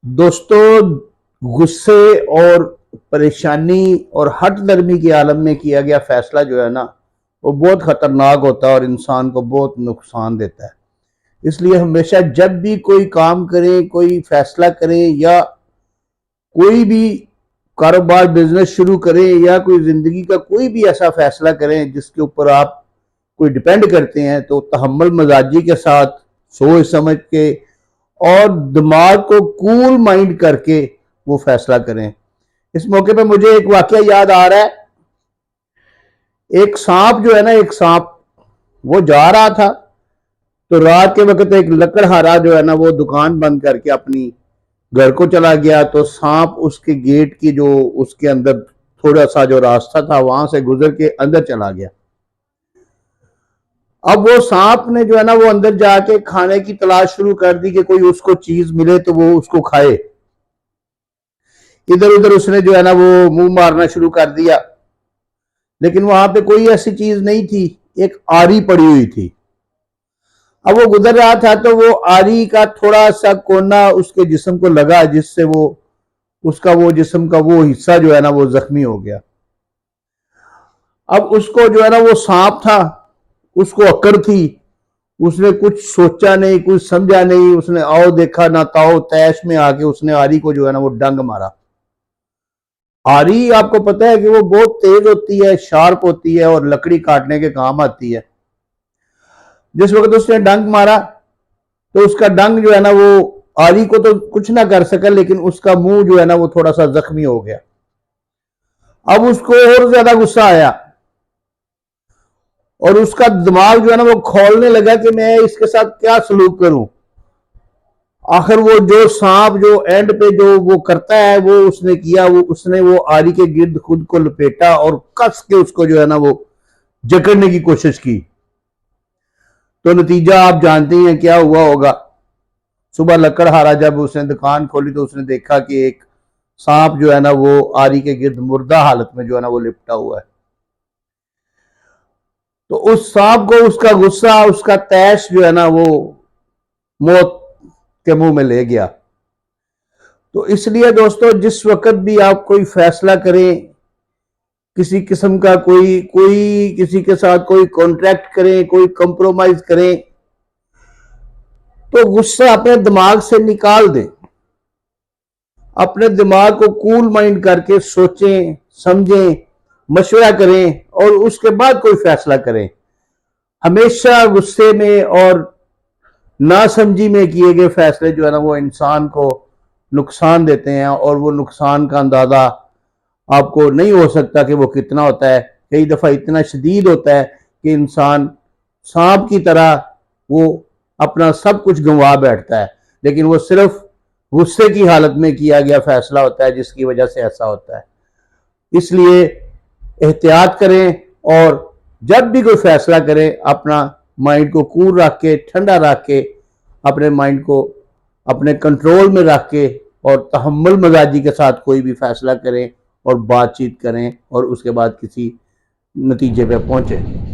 دوستو، غصے اور پریشانی اور ہٹ درمی کے عالم میں کیا گیا فیصلہ جو ہے نا، وہ بہت خطرناک ہوتا ہے اور انسان کو بہت نقصان دیتا ہے۔ اس لیے ہمیشہ جب بھی کوئی کام کریں، کوئی فیصلہ کریں، یا کوئی بھی کاروبار بزنس شروع کریں، یا کوئی زندگی کا کوئی بھی ایسا فیصلہ کریں جس کے اوپر آپ کوئی ڈیپینڈ کرتے ہیں، تو تحمل مزاجی کے ساتھ سوچ سمجھ کے اور دماغ کو کول مائنڈ کر کے وہ فیصلہ کریں۔ اس موقع پہ مجھے ایک واقعہ یاد آ رہا ہے۔ ایک سانپ جو ہے نا، ایک سانپ وہ جا رہا تھا، تو رات کے وقت ایک لکڑہارا جو ہے نا وہ دکان بند کر کے اپنی گھر کو چلا گیا، تو سانپ اس کے گیٹ کی جو اس کے اندر تھوڑا سا جو راستہ تھا وہاں سے گزر کے اندر چلا گیا۔ اب وہ سانپ نے جو ہے نا وہ اندر جا کے کھانے کی تلاش شروع کر دی کہ کوئی اس کو چیز ملے تو وہ اس کو کھائے۔ ادھر ادھر اس نے جو ہے نا وہ منہ مارنا شروع کر دیا، لیکن وہاں پہ کوئی ایسی چیز نہیں تھی، ایک آری پڑی ہوئی تھی۔ اب وہ گزر رہا تھا تو وہ آری کا تھوڑا سا کونا اس کے جسم کو لگا، جس سے وہ اس کا وہ جسم کا وہ حصہ جو ہے نا وہ زخمی ہو گیا۔ اب اس کو جو ہے نا وہ سانپ تھا، اس کو اکڑ تھی، اس نے کچھ سوچا نہیں، کچھ سمجھا نہیں، اس نے آؤ دیکھا نہ تاؤ تیش میں آ کے اس نے آری کو جو ہے نا وہ ڈنگ مارا۔ آری آپ کو پتہ ہے کہ وہ بہت تیز ہوتی ہے، شارپ ہوتی ہے اور لکڑی کاٹنے کے کام آتی ہے۔ جس وقت اس نے ڈنگ مارا تو اس کا ڈنگ جو ہے نا وہ آری کو تو کچھ نہ کر سکا، لیکن اس کا منہ جو ہے نا وہ تھوڑا سا زخمی ہو گیا۔ اب اس کو اور زیادہ غصہ آیا اور اس کا دماغ جو ہے نا وہ کھولنے لگا کہ میں اس کے ساتھ کیا سلوک کروں۔ آخر وہ جو سانپ جو اینڈ پہ جو وہ کرتا ہے وہ اس نے کیا، اس نے وہ آری کے گرد خود کو لپیٹا اور کس کے اس کو جو ہے نا وہ جکڑنے کی کوشش کی۔ تو نتیجہ آپ جانتے ہیں کیا ہوا ہوگا۔ صبح لکڑہارا جب اس نے دکان کھولی تو اس نے دیکھا کہ ایک سانپ جو ہے نا وہ آری کے گرد مردہ حالت میں جو ہے نا وہ لپٹا ہوا ہے۔ تو اس سانپ کو اس کا غصہ، اس کا تیش جو ہے نا وہ موت کے منہ میں لے گیا۔ تو اس لیے دوستو، جس وقت بھی آپ کوئی فیصلہ کریں، کسی قسم کا کوئی کسی کے ساتھ کوئی کانٹریکٹ کریں، کوئی کمپرومائز کریں، تو غصہ اپنے دماغ سے نکال دیں۔ اپنے دماغ کو کول مائنڈ کر کے سوچیں، سمجھیں، مشورہ کریں اور اس کے بعد کوئی فیصلہ کریں۔ ہمیشہ غصے میں اور نا سمجھی میں کیے گئے فیصلے جو ہے نا وہ انسان کو نقصان دیتے ہیں، اور وہ نقصان کا اندازہ آپ کو نہیں ہو سکتا کہ وہ کتنا ہوتا ہے۔ کئی دفعہ اتنا شدید ہوتا ہے کہ انسان سانپ کی طرح وہ اپنا سب کچھ گنوا بیٹھتا ہے، لیکن وہ صرف غصے کی حالت میں کیا گیا فیصلہ ہوتا ہے جس کی وجہ سے ایسا ہوتا ہے۔ اس لیے احتیاط کریں، اور جب بھی کوئی فیصلہ کریں اپنا مائنڈ کو کول رکھ کے، ٹھنڈا رکھ کے، اپنے مائنڈ کو اپنے کنٹرول میں رکھ کے اور تحمل مزاجی کے ساتھ کوئی بھی فیصلہ کریں اور بات چیت کریں اور اس کے بعد کسی نتیجے پہ پہنچیں۔